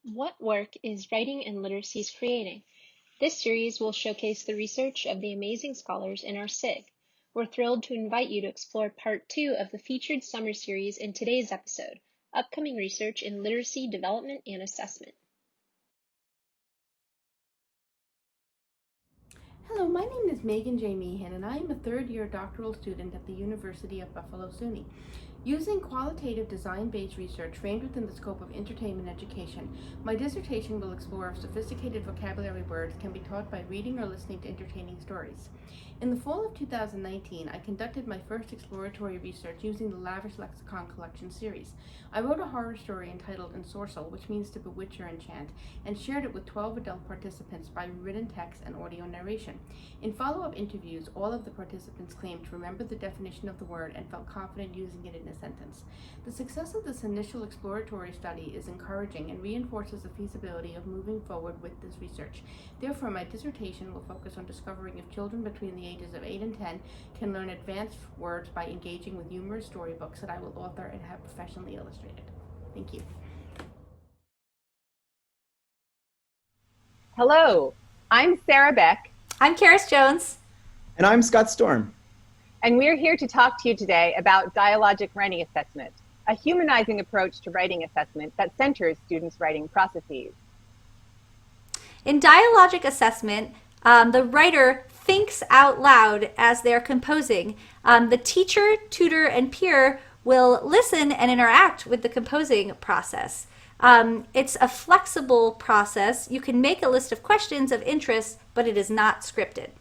What work is Writing and Literacies creating? This series will showcase the research of the amazing scholars in our SIG. We're thrilled to invite you to explore part 2 of the featured summer series in today's episode, Upcoming Research in Literacy Development and Assessment. Hello, my name is Meagan J Meehan, and I am a third-year doctoral student at the University of Buffalo SUNY. Using qualitative design-based research framed within the scope of entertainment education, my dissertation will explore if sophisticated vocabulary words can be taught by reading or listening to entertaining stories. In the fall of 2019, I conducted my first exploratory research using the Lammers Lexicon Collection series. I wrote a horror story entitled Ensorcel, which means to bewitch or enchant, and shared it with 12 adult participants by written text and audio narration. In follow-up interviews, all of the participants claimed to remember the definition of the word and felt confident using it in a sentence. The success of this initial exploratory study is encouraging and reinforces the feasibility of moving forward with this research. Therefore, my dissertation will focus on discovering if children between the ages of 8 and 10 can learn advanced words by engaging with humorous storybooks that I will author and have professionally illustrated. Thank you. Hello, I'm Sarah Beck. I'm Karis Jones. And I'm Scott Storm. And we're here to talk to you today about dialogic writing assessment, a humanizing approach to writing assessment that centers students' writing processes. In dialogic assessment, the writer thinks out loud as they're composing. The teacher, tutor, and peer will listen and interact with the composing process. It's a flexible process. You can make a list of questions of interest, but it is not scripted.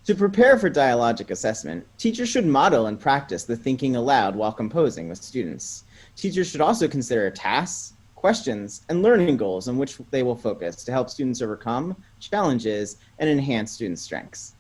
To prepare for dialogic assessment, teachers should model and practice the thinking aloud while composing with students. Teachers should also consider tasks, questions, and learning goals on which they will focus to help students overcome challenges and enhance student strengths.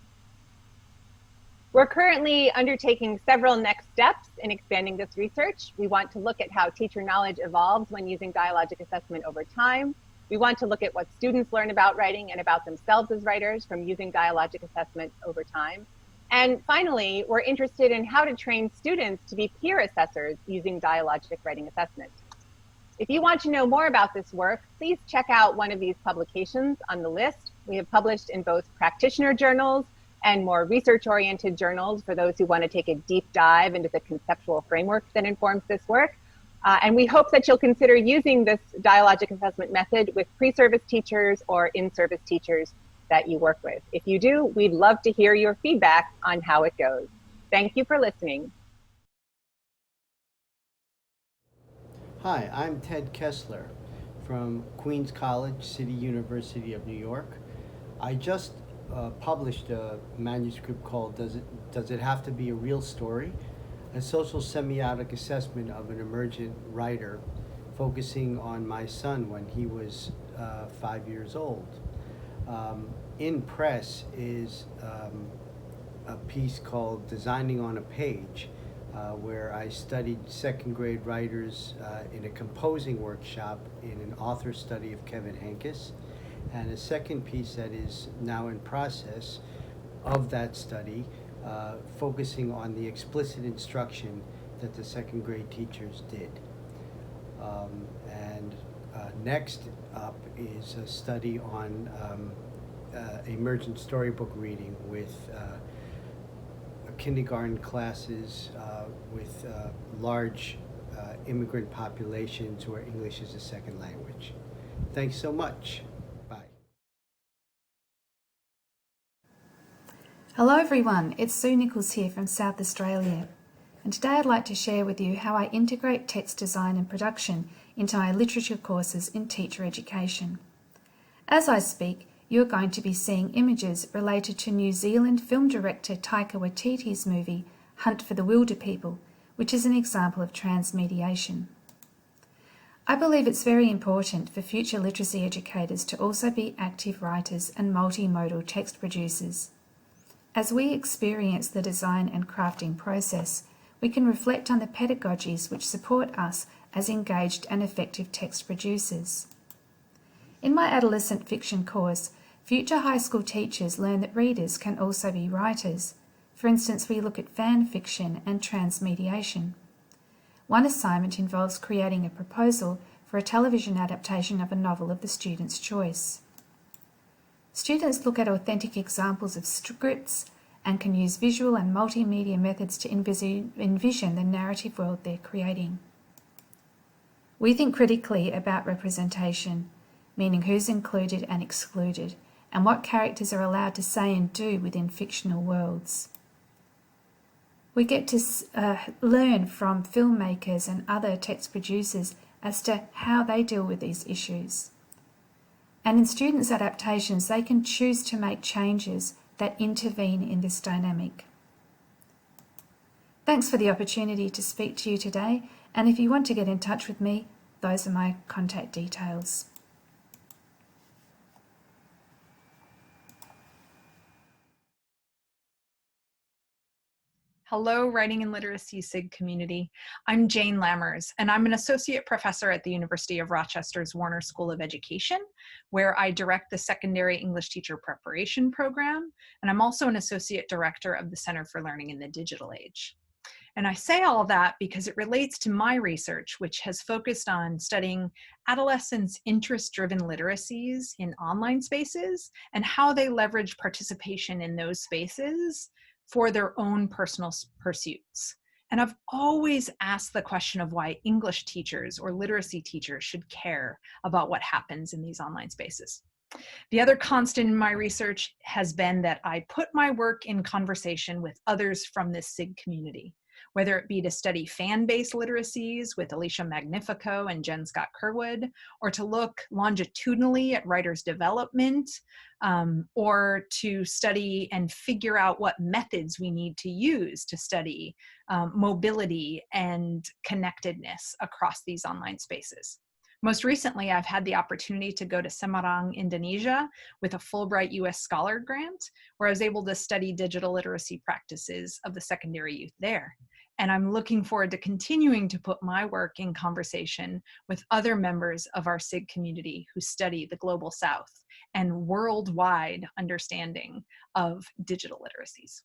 We're currently undertaking several next steps in expanding this research. We want to look at how teacher knowledge evolves when using dialogic assessment over time. We want to look at what students learn about writing and about themselves as writers from using dialogic assessment over time. And finally, we're interested in how to train students to be peer assessors using dialogic writing assessment. If you want to know more about this work, please check out one of these publications on the list. We have published in both practitioner journals and more research-oriented journals for those who want to take a deep dive into the conceptual framework that informs this work. And we hope that you'll consider using this dialogic assessment method with pre-service teachers or in-service teachers that you work with. If you do, we'd love to hear your feedback on how it goes. Thank you for listening. Hi, I'm Ted Kessler from Queens College, City University of New York. I just published a manuscript called Does It Have to Be a Real Story? A social semiotic assessment of an emergent writer, focusing on my son when he was 5 years old. In press is a piece called Designing on a Page, where I studied second grade writers in a composing workshop in an author study of Kevin Henkes, and a second piece that is now in process of that study, focusing on the explicit instruction that the second grade teachers did. Next up is a study on emergent storybook reading with kindergarten classes with large immigrant populations where English is a second language. Thanks so much. Bye. Hello everyone, it's Sue Nichols here from South Australia, and today I'd like to share with you how I integrate text design and production into my literature courses in teacher education. As I speak, you're going to be seeing images related to New Zealand film director Taika Waititi's movie Hunt for the Wilder People, which is an example of transmediation. I believe it's very important for future literacy educators to also be active writers and multimodal text producers. As we experience the design and crafting process, we can reflect on the pedagogies which support us as engaged and effective text producers. In my adolescent fiction course, future high school teachers learn that readers can also be writers. For instance, we look at fan fiction and transmediation. One assignment involves creating a proposal for a television adaptation of a novel of the student's choice. Students look at authentic examples of scripts and can use visual and multimedia methods to envision the narrative world they're creating. We think critically about representation, meaning who's included and excluded, and what characters are allowed to say and do within fictional worlds. We get to learn from filmmakers and other text producers as to how they deal with these issues. And in students' adaptations, they can choose to make changes that intervene in this dynamic. Thanks for the opportunity to speak to you today, and if you want to get in touch with me, those are my contact details. Hello, Writing and Literacy SIG community. I'm Jayne Lammers, and I'm an associate professor at the University of Rochester's Warner School of Education, where I direct the secondary English teacher preparation program, and I'm also an associate director of the Center for Learning in the Digital Age. And I say all that because it relates to my research, which has focused on studying adolescents' interest-driven literacies in online spaces and how they leverage participation in those spaces for their own personal pursuits. And I've always asked the question of why English teachers or literacy teachers should care about what happens in these online spaces. The other constant in my research has been that I put my work in conversation with others from this SIG community, whether it be to study fan-based literacies with Alicia Magnifico and Jen Scott Kerwood, or to look longitudinally at writers' development, or to study and figure out what methods we need to use to study mobility and connectedness across these online spaces. Most recently, I've had the opportunity to go to Semarang, Indonesia with a Fulbright US Scholar Grant, where I was able to study digital literacy practices of the secondary youth there. And I'm looking forward to continuing to put my work in conversation with other members of our SIG community who study the Global South and worldwide understanding of digital literacies.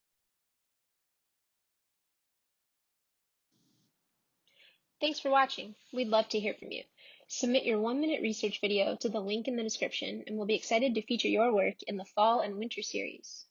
Thanks for watching. We'd love to hear from you. Submit your 1-minute research video to the link in the description, and we'll be excited to feature your work in the fall and winter series.